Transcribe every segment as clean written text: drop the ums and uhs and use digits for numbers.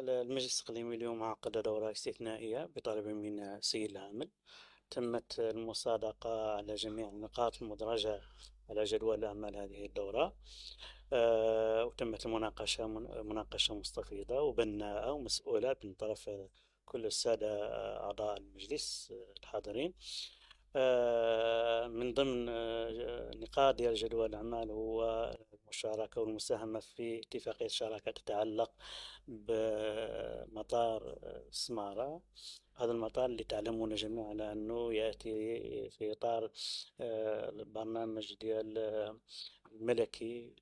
المجلس الإقليمي اليوم عقد دورة استثنائية بطلب من سيد العامل. تمت المصادقة على جميع النقاط المدرجة على جدول أعمال هذه الدورة. وتمت المناقشة مناقشة مستفيضة وبناءة ومسؤولة من طرف كل السادة أعضاء المجلس الحاضرين. من ضمن نقاط ديال جدول الأعمال هو المشاركة والمساهمة في اتفاقية شراكة تتعلق بمطار سمارة. هذا المطار اللي تعلمون جميعا على أنه يأتي في إطار البرنامج ديال الملكي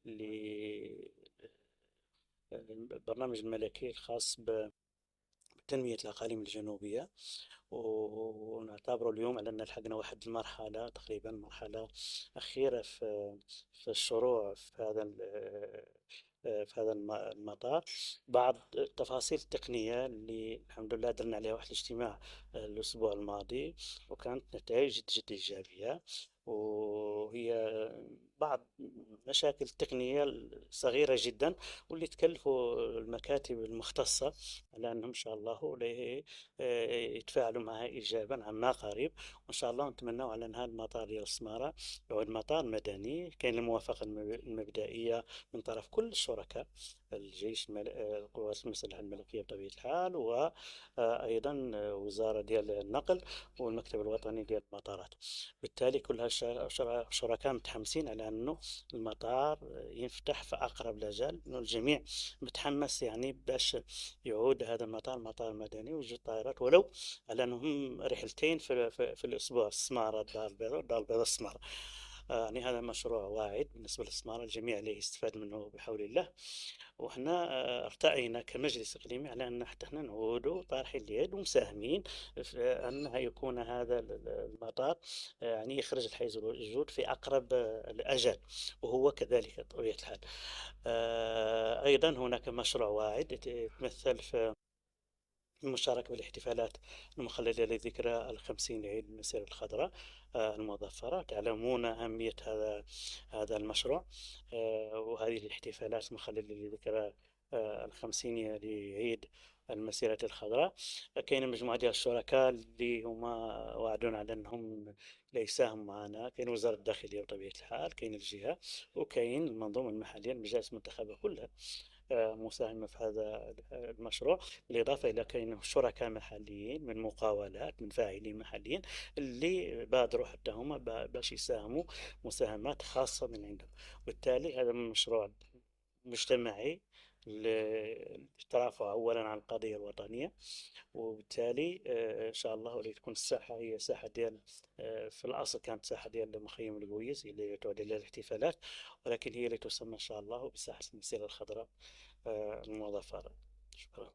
البرنامج الملكي الخاص بتنمية الأقاليم الجنوبية. ونعتبره اليوم على أن لحقنا واحد المرحلة تقريبا مرحلة أخيرة في الشروع في هذا المطار. بعض التفاصيل التقنية اللي الحمد لله درنا عليها واحد الاجتماع الأسبوع الماضي، وكانت نتائج جد إيجابية. وهي بعض مشاكل تقنية صغيرة جدا، واللي تكلفوا المكاتب المختصة على أنهم إن شاء الله يتفاعلوا معها إيجابا عما قريب. وإن شاء الله نتمنى على أن هذا المطار ديال السمارة يعود مطار مدني. كاين الموافقة المبدئية من طرف كل الشركاء، الجيش القوات المسلحة الملكية بطبيعة الحال، وأيضا وزارة ديال النقل والمكتب الوطني ديال المطارات. بالتالي كل الشركاء متحمسين على أنه المطار ينفتح في أقرب الأجال، أنه الجميع متحمس يعني باش يعود هذا المطار مطار مدني ويجي الطائرات ولو على أنهم رحلتين في الأسبوع، السمارة الدار البيضاء والدار البيضاء السمارة. يعني هذا مشروع واعد بالنسبة للسمارة، الجميع اللي يستفاد منه بحول الله. وإحنا ارتأينا كمجلس إقليمي على أن حتى احنا نعودوا طارحين اليد ومساهمين في أن يكون هذا المطار يعني يخرج الحيز الوجود في أقرب الأجل، وهو كذلك بطبيعة الحال. أيضا هناك مشروع واعد يتمثل في المشاركة بالاحتفالات المخلدة لذكرى الخمسين لعيد المسيرة الخضراء المظفرة. تعلمون أهمية هذا المشروع. وهذه الاحتفالات المخلدة لذكرى الخمسين لعيد المسيرة الخضراء. كاين مجموعة ديال الشركاء اللي هما وعدونا على أنهم لا يساهموا معنا. كاين وزارة الداخلية بطبيعة الحال، كاين الجهة، وكاين المنظومة المحلية، المجالس المنتخبة كلها مساهمة في هذا المشروع. بالإضافة إلى كاين شركاء محليين من مقاولات، من فاعلين محليين اللي بادروا حتى هم باش يساهموا مساهمات خاصة من عندهم. وبالتالي هذا مشروع مجتمعي للترافع أولا على القضية الوطنية. وبالتالي إن شاء الله ولي تكون الساحة هي ساحة ديال في الأصل كانت ساحة ديال مخيم القويس اللي تعود إلى الاحتفالات، ولكن هي اللي تسمى إن شاء الله بساحة المسيرة الخضراء المظفرة. شكرا.